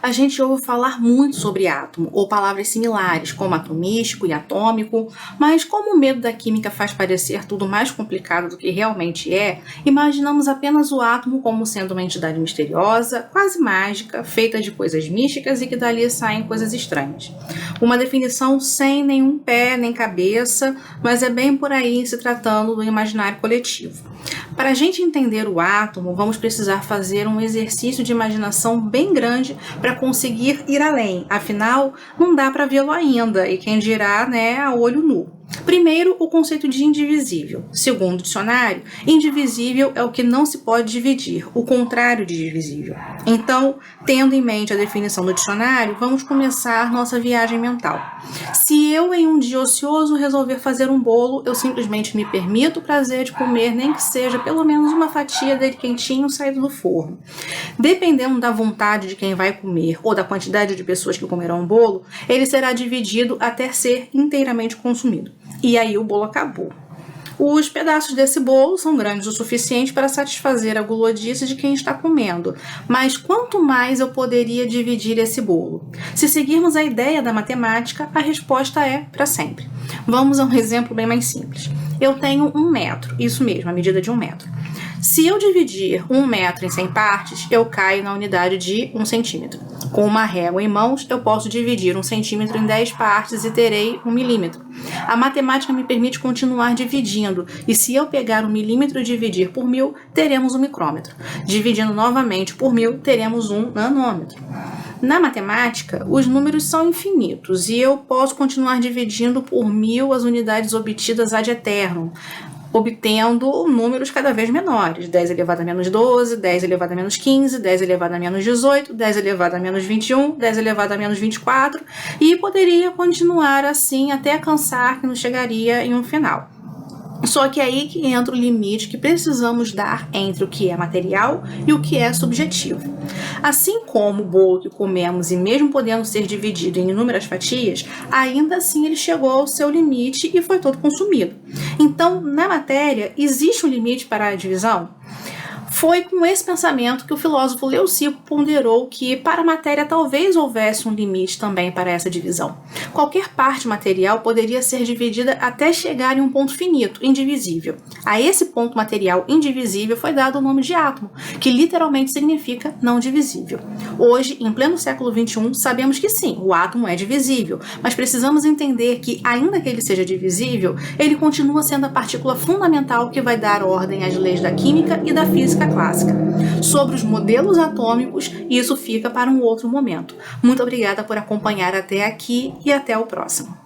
a gente ouve falar muito sobre átomo, ou palavras similares, como atomístico e atômico, mas como o medo da química faz parecer tudo mais complicado do que realmente é, imaginamos apenas o átomo como sendo uma entidade misteriosa, quase mágica, feita de coisas místicas e que dali saem coisas estranhas. Uma definição sem nenhum pé nem cabeça, mas é bem por aí se tratando do imaginário coletivo. Para a gente entender o átomo, vamos precisar fazer um exercício de imaginação bem grande para conseguir ir além. Afinal, não dá para vê-lo ainda, e quem dirá, a olho nu. Primeiro, o conceito de indivisível. Segundo o dicionário, indivisível é o que não se pode dividir, o contrário de divisível. Então, tendo em mente a definição do dicionário, vamos começar nossa viagem mental. Se eu, em um dia ocioso, resolver fazer um bolo, eu simplesmente me permito o prazer de comer, nem que seja pelo menos uma fatia dele quentinho saído do forno. Dependendo da vontade de quem vai comer ou da quantidade de pessoas que comerão o bolo, ele será dividido até ser inteiramente consumido. E aí o bolo acabou. Os pedaços desse bolo são grandes o suficiente para satisfazer a gulodice de quem está comendo, mas quanto mais eu poderia dividir esse bolo? Se seguirmos a ideia da matemática, a resposta é para sempre. Vamos a um exemplo bem mais simples. Eu tenho 1 metro, isso mesmo, a medida de 1 metro. Se eu dividir 1 metro em 100 partes, eu caio na unidade de 1 centímetro. Com uma régua em mãos, eu posso dividir 1 centímetro em 10 partes e terei 1 milímetro. A matemática me permite continuar dividindo, e se eu pegar 1 milímetro e dividir por 1000, teremos 1 micrômetro. Dividindo novamente por 1000, teremos 1 nanômetro. Na matemática, os números são infinitos, e eu posso continuar dividindo por 1000 as unidades obtidas ad eternum, obtendo números cada vez menores, 10 elevado a menos 12, 10 elevado a menos 15, 10 elevado a menos 18, 10 elevado a menos 21, 10 elevado a menos 24, e poderia continuar assim até cansar que não chegaria em um final. Só que é aí que entra o limite que precisamos dar entre o que é material e o que é subjetivo. Assim como o bolo que comemos, e mesmo podendo ser dividido em inúmeras fatias, ainda assim ele chegou ao seu limite e foi todo consumido. Então, na matéria, existe um limite para a divisão? Foi com esse pensamento que o filósofo Leucipo ponderou que para a matéria talvez houvesse um limite também para essa divisão. Qualquer parte material poderia ser dividida até chegar em um ponto finito, indivisível. A esse ponto material indivisível foi dado o nome de átomo, que literalmente significa não divisível. Hoje, em pleno século XXI, sabemos que sim, o átomo é divisível, mas precisamos entender que, ainda que ele seja divisível, ele continua sendo a partícula fundamental que vai dar ordem às leis da química e da física clássica. Sobre os modelos atômicos, isso fica para um outro momento. Muito obrigada por acompanhar até aqui e até o próximo.